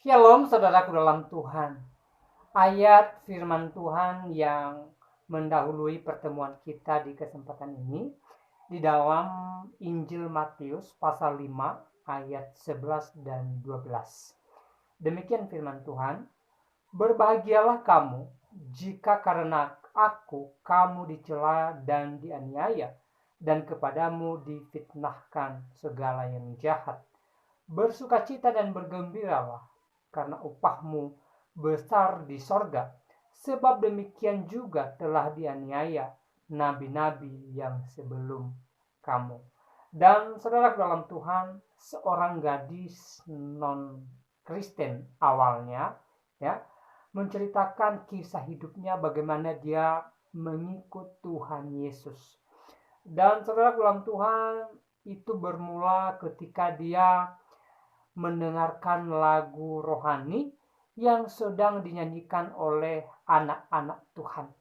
Shalom saudaraku dalam Tuhan. Ayat firman Tuhan yang mendahului pertemuan kita di kesempatan ini di dalam Injil Matius pasal 5 ayat 11 dan 12. Demikian firman Tuhan, "Berbahagialah kamu jika karena aku kamu dicela dan dianiaya dan kepadamu difitnahkan segala yang jahat. Bersukacita dan bergembiralah, karena upahmu besar di sorga, sebab demikian juga telah dianiaya nabi-nabi yang sebelum kamu." Dan saudara dalam Tuhan, seorang gadis non-Kristen awalnya menceritakan kisah hidupnya bagaimana dia mengikut Tuhan Yesus. Dan saudara dalam Tuhan, itu bermula ketika dia mendengarkan lagu rohani yang sedang dinyanyikan oleh anak-anak Tuhan.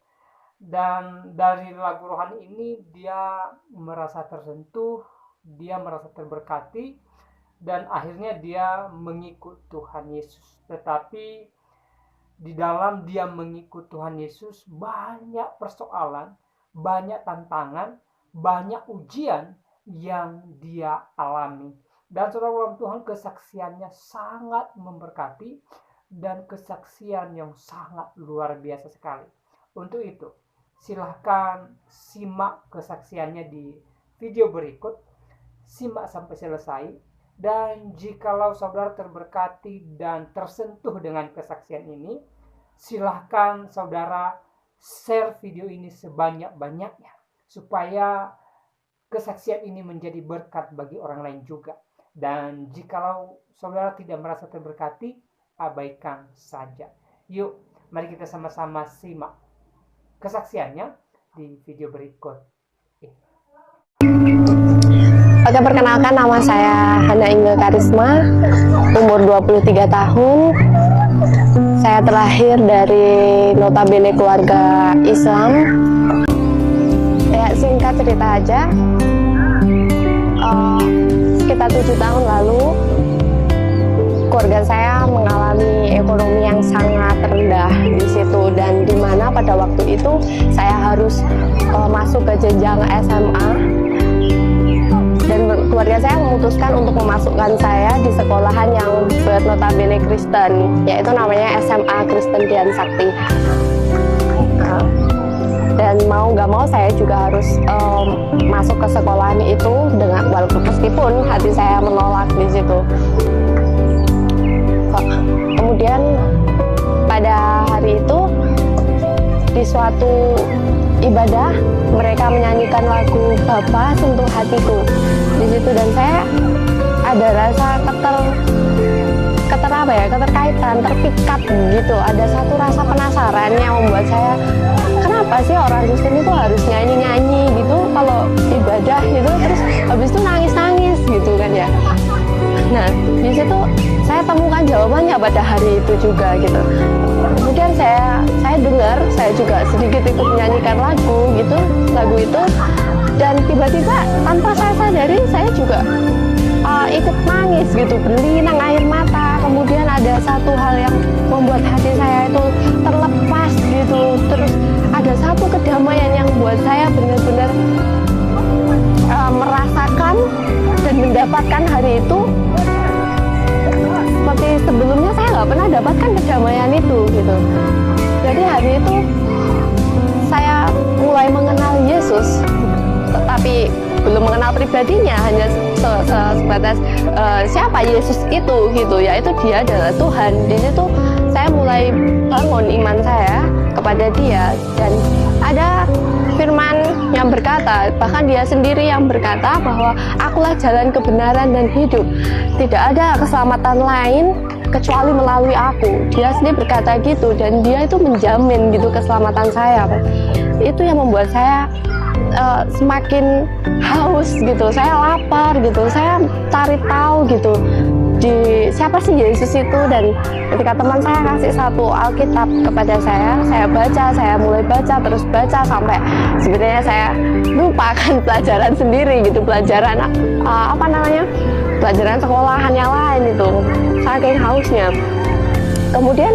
Dan dari lagu rohani ini dia merasa tersentuh, dia merasa terberkati, dan akhirnya dia mengikut Tuhan Yesus. Tetapi di dalam dia mengikut Tuhan Yesus banyak persoalan, banyak tantangan, banyak ujian yang dia alami. Dan saudara Tuhan, kesaksiannya sangat memberkati dan kesaksian yang sangat luar biasa sekali. Untuk itu, silahkan simak kesaksiannya di video berikut, simak sampai selesai. Dan jikalau saudara terberkati dan tersentuh dengan kesaksian ini, silahkan saudara share video ini sebanyak-banyaknya, supaya kesaksian ini menjadi berkat bagi orang lain juga. Dan jikalau saudara tidak merasa terberkati, abaikan saja. Yuk, mari kita sama-sama simak kesaksiannya di video berikut. Oke, perkenalkan, nama saya Hana Inge Karisma, umur 23 tahun. Saya terlahir dari notabene keluarga Islam. Ya, singkat cerita aja. Sekitar 7 tahun lalu, keluarga saya mengalami ekonomi yang sangat rendah di situ, dan di mana pada waktu itu saya harus masuk ke jenjang SMA, dan keluarga saya memutuskan untuk memasukkan saya di sekolahan yang bernotabene Kristen, yaitu namanya SMA Kristen Dian Sakti. Dan mau nggak mau saya juga harus masuk ke sekolahan itu, dengan walaupun meskipun hati saya menolak di situ. Kemudian pada hari itu di suatu ibadah mereka menyanyikan lagu "Bapa Sentuh Hatiku" di situ, dan saya ada rasa keterkaitan, terpikat gitu. Ada satu rasa penasaran yang membuat saya, kenapa sih orang Kristen itu harus nyanyi gitu kalau ibadah gitu, terus habis itu nangis gitu kan ya. Nah, di situ saya temukan jawabannya pada hari itu juga gitu. Kemudian saya dengar, saya juga sedikit ikut menyanyikan lagu itu, dan tiba-tiba tanpa saya sadari saya juga ikut nangis gitu, berlinang air mata. Kemudian ada satu hal yang membuat hati saya itu terlepas gitu, terus ada satu kedamaian yang membuat saya benar-benar merasakan dan mendapatkan hari itu seperti sebelumnya saya nggak pernah dapatkan kedamaian itu gitu. Jadi hari itu saya mulai mengenal Yesus, tetapi belum mengenal pribadinya, hanya sebatas siapa Yesus itu gitu, yaitu Dia adalah Tuhan. Di situ saya mulai bangun iman saya kepada Dia, dan ada firman yang berkata, bahkan Dia sendiri yang berkata bahwa akulah jalan, kebenaran, dan hidup. Tidak ada keselamatan lain kecuali melalui aku. Dia sendiri berkata gitu, dan Dia itu menjamin gitu keselamatan saya. Itu yang membuat saya semakin haus gitu, saya lapar gitu, saya cari tahu gitu di siapa sih Yesus itu. Dan ketika teman saya kasih satu Alkitab kepada saya baca, saya mulai baca, terus baca sampai sebenarnya saya lupakan pelajaran sendiri gitu, pelajaran pelajaran sekolahan yang lain itu, saking hausnya. Kemudian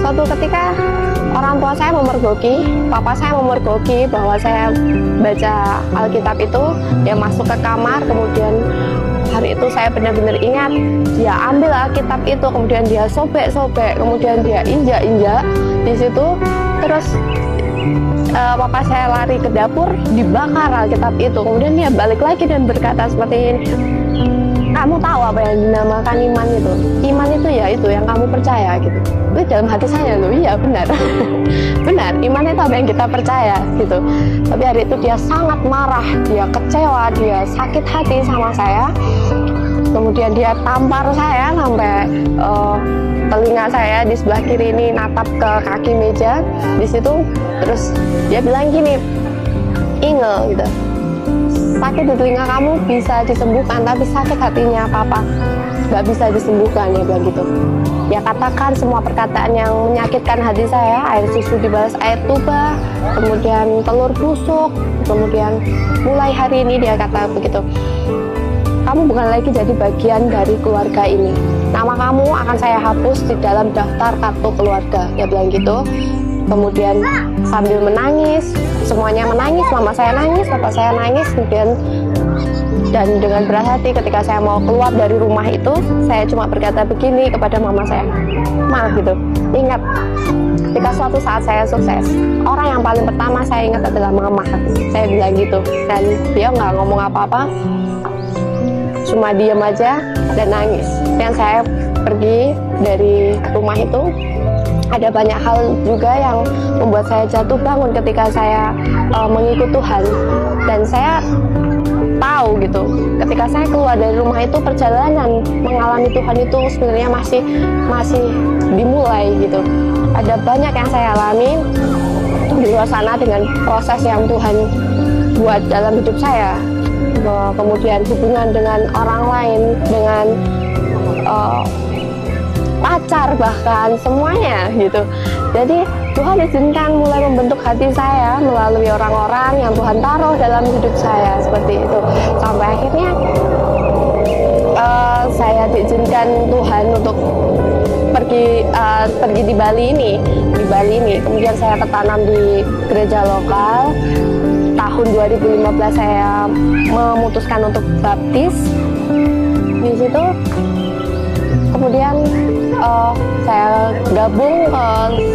suatu ketika orang tua saya memergoki, papa saya memergoki bahwa saya baca Alkitab itu. Dia masuk ke kamar, kemudian hari itu saya benar-benar ingat, dia ambil Alkitab itu, kemudian dia sobek-sobek, kemudian dia injak-injak di situ. Terus papa saya lari ke dapur, dibakar Alkitab itu. Kemudian dia balik lagi dan berkata seperti ini, kamu tahu apa yang dinamakan iman itu? Iman itu ya itu yang kamu percaya gitu. Itu dalam hati saya loh, iya benar. Benar, iman itu apa yang kita percaya gitu. Tapi hari itu dia sangat marah, dia kecewa, dia sakit hati sama saya. Kemudian dia tampar saya sampai telinga saya di sebelah kiri ini natap ke kaki meja di situ. Terus dia bilang gini, Inge gitu, sakit di telinga kamu bisa disembuhkan, tapi sakit hatinya papa nggak bisa disembuhkan, ya bilang gitu. Ya katakan semua perkataan yang menyakitkan hati saya, air susu dibalas air tuba, kemudian telur busuk, kemudian mulai hari ini dia kata begitu, kamu bukan lagi jadi bagian dari keluarga ini, nama kamu akan saya hapus di dalam daftar kartu keluarga, dia bilang gitu. Kemudian sambil menangis, semuanya menangis, mama saya nangis, bapak saya nangis, kemudian dan dengan berat hati ketika saya mau keluar dari rumah itu, saya cuma berkata begini kepada mama saya, Ma gitu, ingat ketika suatu saat saya sukses, orang yang paling pertama saya ingat adalah mama, saya bilang gitu. Dan dia nggak ngomong apa-apa, cuma diem aja dan nangis. Dan saya pergi dari rumah itu. Ada banyak hal juga yang membuat saya jatuh bangun ketika saya mengikut Tuhan. Dan saya tahu gitu, ketika saya keluar dari rumah itu, perjalanan mengalami Tuhan itu sebenarnya masih dimulai gitu. Ada banyak yang saya alami di luar sana dengan proses yang Tuhan buat dalam hidup saya. Kemudian hubungan dengan orang lain, dengan pacar bahkan, semuanya gitu. Jadi Tuhan izinkan mulai membentuk hati saya melalui orang-orang yang Tuhan taruh dalam hidup saya seperti itu. Sampai akhirnya saya diizinkan Tuhan untuk pergi di Bali ini. Kemudian saya tertanam di gereja lokal. Tahun 2015 saya memutuskan untuk baptis di situ. Kemudian saya gabung ke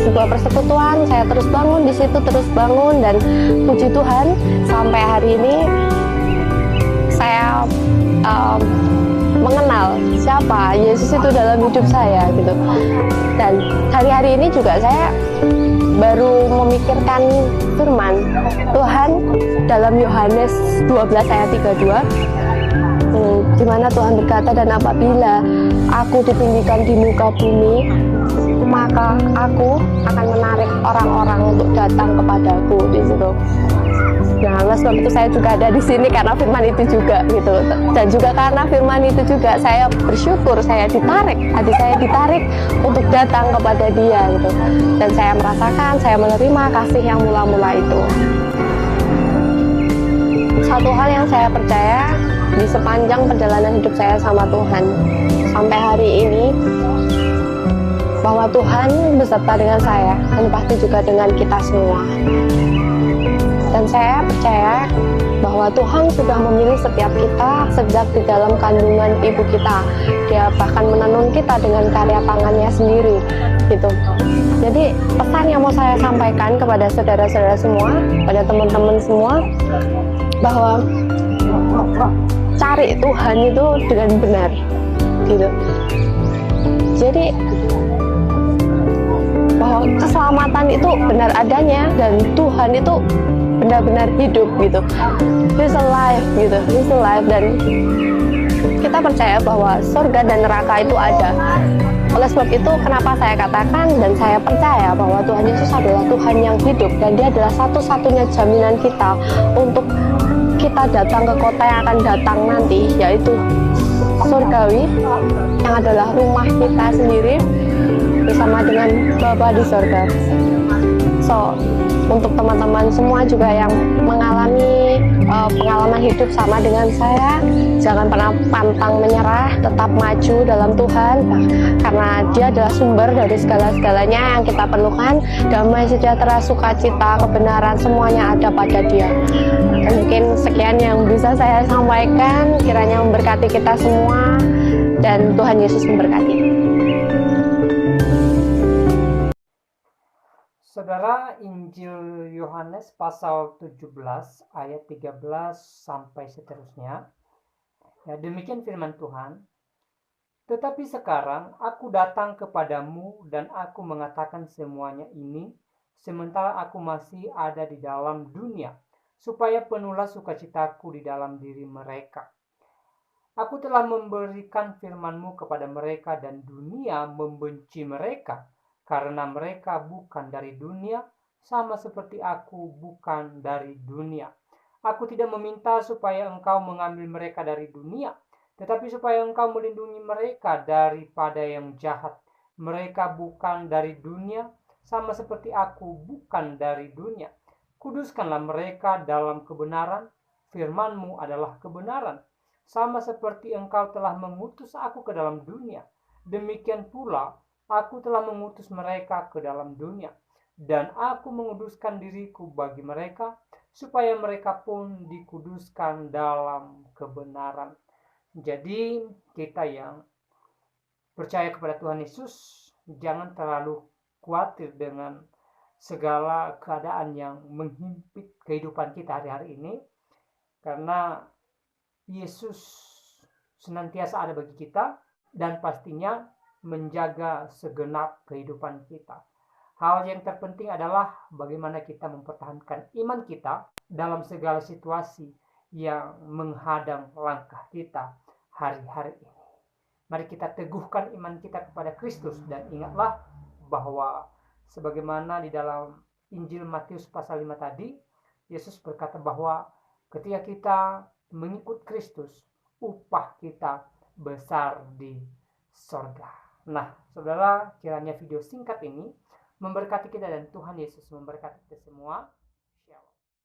sebuah persekutuan, saya terus bangun di situ, terus bangun, dan puji Tuhan sampai hari ini saya mengenal siapa Yesus itu dalam hidup saya gitu. Dan hari-hari ini juga saya baru memikirkan firman Tuhan dalam Yohanes 12 ayat 32, di mana Tuhan berkata, dan apabila aku ditinggikan di muka bumi, maka aku akan menarik orang-orang untuk datang kepadaku di situ. Nah, oleh sebab itu saya juga ada di sini karena firman itu juga gitu. Dan juga karena firman itu juga saya bersyukur, saya ditarik, hati saya ditarik untuk datang kepada Dia gitu. Dan saya merasakan, saya menerima kasih yang mula-mula itu. Satu hal yang saya percaya di sepanjang perjalanan hidup saya sama Tuhan sampai hari ini, bahwa Tuhan beserta dengan saya dan pasti juga dengan kita semua. Dan saya percaya bahwa Tuhan sudah memilih setiap kita sejak di dalam kandungan ibu kita. Dia bahkan menenun kita dengan karya tangannya sendiri gitu. Jadi pesan yang mau saya sampaikan kepada saudara-saudara semua, pada teman-teman semua, bahwa cari Tuhan itu dengan benar gitu. Jadi bahwa keselamatan itu benar adanya dan Tuhan itu benar-benar hidup gitu. He's alive gitu, He's alive. Dan kita percaya bahwa surga dan neraka itu ada. Oleh sebab itu kenapa saya katakan dan saya percaya bahwa Tuhan Yesus adalah Tuhan yang hidup, dan Dia adalah satu-satunya jaminan kita untuk kita datang ke kota yang akan datang nanti, yaitu surgawi, yang adalah rumah kita sendiri bersama dengan Bapa di surga. So, untuk teman-teman semua juga yang mengalami pengalaman hidup sama dengan saya, jangan pernah pantang menyerah, tetap maju dalam Tuhan, karena Dia adalah sumber dari segala-segalanya yang kita perlukan. Damai, sejahtera, sukacita, kebenaran, semuanya ada pada Dia. Mungkin sekian yang bisa saya sampaikan, kiranya memberkati kita semua, dan Tuhan Yesus memberkati. Saudara, Injil Yohanes pasal 17 ayat 13 sampai seterusnya. Ya, demikian firman Tuhan. Tetapi sekarang aku datang kepadamu dan aku mengatakan semuanya ini sementara aku masih ada di dalam dunia, supaya penuhlah sukacitaku di dalam diri mereka. Aku telah memberikan firman-Mu kepada mereka dan dunia membenci mereka, karena mereka bukan dari dunia, sama seperti aku bukan dari dunia. Aku tidak meminta supaya Engkau mengambil mereka dari dunia, tetapi supaya Engkau melindungi mereka daripada yang jahat. Mereka bukan dari dunia, sama seperti aku bukan dari dunia. Kuduskanlah mereka dalam kebenaran, firman-Mu adalah kebenaran. Sama seperti Engkau telah mengutus aku ke dalam dunia, demikian pula aku telah mengutus mereka ke dalam dunia, dan aku menguduskan diriku bagi mereka, supaya mereka pun dikuduskan dalam kebenaran. Jadi kita yang percaya kepada Tuhan Yesus, jangan terlalu khawatir dengan segala keadaan yang menghimpit kehidupan kita hari-hari ini, karena Yesus senantiasa ada bagi kita dan pastinya menjaga segenap kehidupan kita. Hal yang terpenting adalah bagaimana kita mempertahankan iman kita dalam segala situasi yang menghadang langkah kita hari-hari ini. Mari kita teguhkan iman kita kepada Kristus, dan ingatlah bahwa sebagaimana di dalam Injil Matius pasal 5 tadi, Yesus berkata bahwa ketika kita mengikut Kristus, upah kita besar di sorga. Nah, saudara, kiranya video singkat ini memberkati kita dan Tuhan Yesus memberkati kita semua.